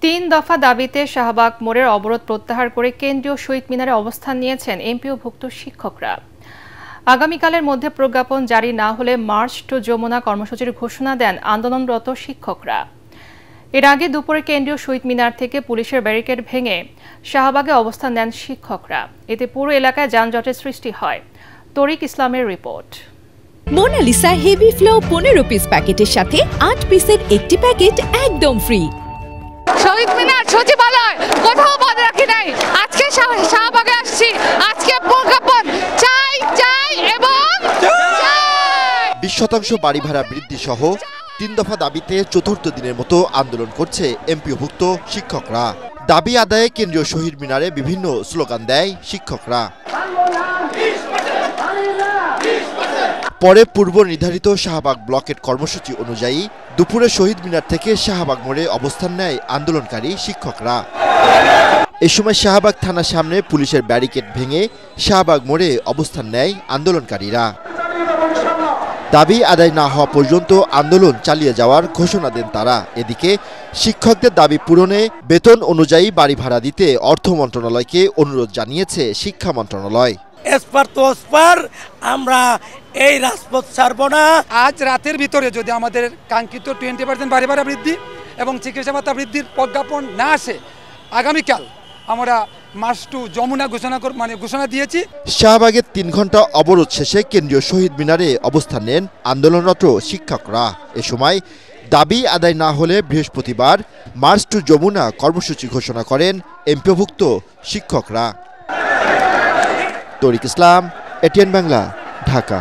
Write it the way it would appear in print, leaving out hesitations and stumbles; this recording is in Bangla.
তিন দফা দাবিতে শাহবাগ মোড়ের অবরোধ প্রত্যাহার করে কেন্দ্রীয় শহীদ মিনারে অবস্থান নিয়েছেন এমপিওভুক্ত শিক্ষকরা। আগামীকালের মধ্যে প্রজ্ঞাপন জারি না হলে মার্চ টু যমুনা কর্মসূচির ঘোষণা দেন আন্দোলনরত শিক্ষকরা। এর আগে দুপুরে কেন্দ্রীয় শহীদ মিনার থেকে পুলিশের ব্যারিকেড ভেঙে শাহবাগে অবস্থান নেন শিক্ষকরা। এতে পুরো এলাকায় যানজটের সৃষ্টি হয়। তরিক ইসলামের রিপোর্ট। মোনালিসা হেভি ফ্লো 15 পিস প্যাকেটের সাথে 8 পিসের একটি প্যাকেট একদম ফ্রি। শহীদ মিনার, সচিবালয় কোথাও বাদ রাখি নাই। আজকে শাহবাগে আসছি। আজকে প্রজ্ঞাপন চাই চাই এবং 20% বাড়ি ভাড়া বৃদ্ধি সহ 3 দফা দাবিতে চতুর্থ দিনের মতো আন্দোলন করছে এমপিওভুক্ত শিক্ষকরা। দাবি আদায়ে কেন্দ্রীয় শহীদ মিনারে বিভিন্ন স্লোগান দেয় শিক্ষকরা। পরে পূর্ব নির্ধারিত শাহবাগ ব্লকের কর্মসূচি অনুযায়ী দুপুরে শহীদ মিনার থেকে শাহবাগ মোড়ে অবস্থান নেয় আন্দোলনকারী শিক্ষকরা। এ সময় শাহবাগ থানার সামনে পুলিশের ব্যারিকেড ভেঙে শাহবাগ মোড়ে অবস্থান নেয় আন্দোলনকারীরা। দাবি আদায় না হওয়া পর্যন্ত আন্দোলন চালিয়ে যাওয়ার ঘোষণা দেন তারা। এদিকে শিক্ষকদের দাবি পূরণে বেতন অনুযায়ী বাড়ি ভাড়া দিতে অর্থ মন্ত্রণালয়কে অনুরোধ জানিয়েছে শিক্ষা মন্ত্রণালয়। আমরা এই রাজপথ ছাড়ব না। আজ রাতের ভিতরে যদি আমাদের কাঙ্ক্ষিত 20% বাড়ি ভাড়া বৃদ্ধি এবং চিকিৎসা ভাতা বৃদ্ধির প্রজ্ঞাপন না আসে, আগামীকাল আমরা মার্চ টু যমুনা ঘোষণা দিয়েছি। শাহবাগের 3 ঘন্টা অবরোধ শেষে কেন্দ্রীয় শহীদ মিনারে অবস্থান নেন আন্দোলনরত শিক্ষকরা। এ সময় দাবি আদায় না হলে বৃহস্পতিবার মার্চ টু যমুনা কর্মসূচি ঘোষণা করেন এমপিওভুক্ত শিক্ষকরা। তরিক ইসলাম, এটিএন বাংলা, ঢাকা।